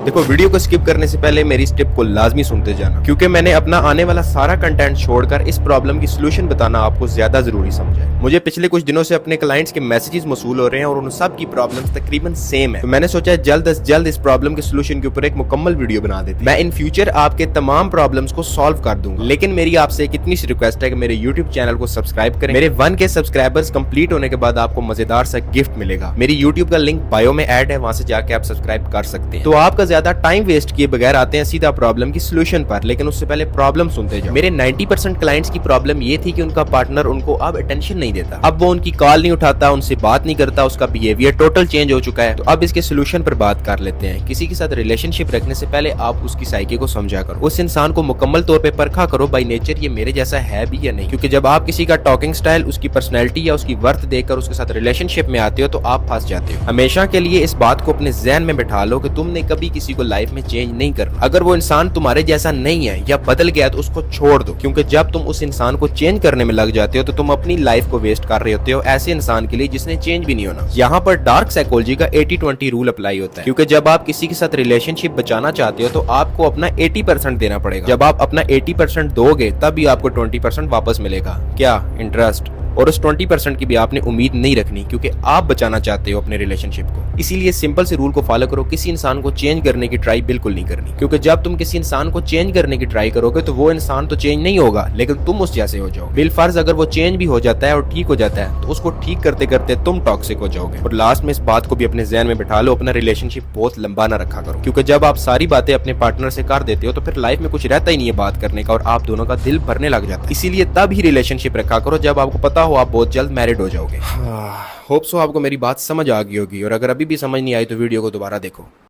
देखो, वीडियो को स्किप करने से पहले मेरी इस टिप को लाजमी सुनते जाना, क्योंकि मैंने अपना आने वाला सारा कंटेंट छोड़कर इस प्रॉब्लम की सोल्यूशन बताना आपको ज्यादा जरूरी समझा है। मुझे पिछले कुछ दिनों से अपने क्लाइंट्स के मैसेजेस मौसूल हो रहे हैं और उन सब की प्रॉब्लम्स तकरीबन सेम है। तो मैंने सोचा जल्द से जल्द इस प्रॉब्लम के सोल्यूशन के ऊपर एक मुकम्मल वीडियो बना देते हैं। मैं इन फ्यूचर आपके तमाम प्रॉब्लम्स को सॉल्व कर दूंगा, लेकिन मेरी आपसे एक इतनी सी रिक्वेस्ट है कि मेरे यूट्यूब चैनल को सब्सक्राइब करें। मेरे 1K सब्सक्राइबर्स कंप्लीट होने के बाद आपको मजेदार सा गिफ्ट मिलेगा। मेरी यूट्यूब का लिंक बायो में ऐड है, वहां से जाके आप सब्सक्राइब कर सकते हैं। तो आपका ज्यादा टाइम वेस्ट किए बगैर आते हैं सीधा प्रॉब्लम की सोल्यूशन पर, लेकिन उससे पहले प्रॉब्लम सुनते जाओ। मेरे 90% क्लाइंट्स की प्रॉब्लम ये थी कि उनका पार्टनर उनको अब अटेंशन नहीं देता। अब वो उनकी कॉल नहीं उठाता, उनसे बात नहीं करता, उसका बिहेवियर टोटल चेंज हो चुका है। तो अब इसके सोल्यूशन पर बात कर लेते हैं। किसी के साथ रिलेशनशिप रखने से पहले आप उसकी साइकी को समझा करो, उस इंसान को मुकम्मल तौर पर परखा करो बाई नेचर ये मेरे जैसा है भी या नहीं। क्योंकि जब आप किसी का टॉकिंग स्टाइल, उसकी पर्सनैलिटी या उसकी वर्थ देखकर उसके साथ रिलेशनशिप में आते हो तो आप फंस जाते हो। हमेशा के लिए इस बात को अपने जहन में बैठा लो कि तुमने कभी किसी को लाइफ में चेंज नहीं करना। अगर वो इंसान तुम्हारे जैसा नहीं है या बदल गया तो उसको छोड़ दो, क्योंकि जब तुम उस इंसान को चेंज करने में लग जाते हो तो तुम अपनी लाइफ को वेस्ट कर रहे होते हो ऐसे इंसान के लिए जिसने चेंज भी नहीं होना। यहाँ पर डार्क साइकोलॉजी का 80-20 रूल अप्लाई होता है, क्योंकि जब आप किसी के साथ रिलेशनशिप बचाना चाहते हो तो आपको अपना 80% देना पड़ेगा। जब आप अपना 80% दोगे तभी आपको 20% वापस मिलेगा। क्या? इंटरेस्ट। और उस 20% की भी आपने उम्मीद नहीं रखनी, क्योंकि आप बचाना चाहते हो अपने रिलेशनशिप को। इसीलिए सिंपल से रूल को फॉलो करो, किसी इंसान को चेंज करने की ट्राई बिल्कुल नहीं करनी, क्योंकि जब तुम किसी इंसान को चेंज करने की ट्राई करोगे तो वो इंसान तो चेंज नहीं होगा, लेकिन तुम उस जैसे हो जाओ। बिलफर्ज अगर वो चेंज भी हो जाता है और ठीक हो जाता है तो उसको ठीक करते करते तुम टॉक्सिक हो जाओगे। और लास्ट में इस बात को भी अपने ज़हन में बैठा लो, अपना रिलेशनशिप बहुत लंबा ना रखा करो, क्योंकि जब आप सारी बातें अपने पार्टनर से कर देते हो तो फिर लाइफ में कुछ रहता ही नहीं है बात करने का और आप दोनों का दिल भरने लग जाता है। इसीलिए तब ही रिलेशनशिप रखा करो जब आपको पता हो आप बहुत जल्द मैरिड हो जाओगे। होप सो आपको मेरी बात समझ आ गई होगी, और अगर अभी भी समझ नहीं आई तो वीडियो को दोबारा देखो।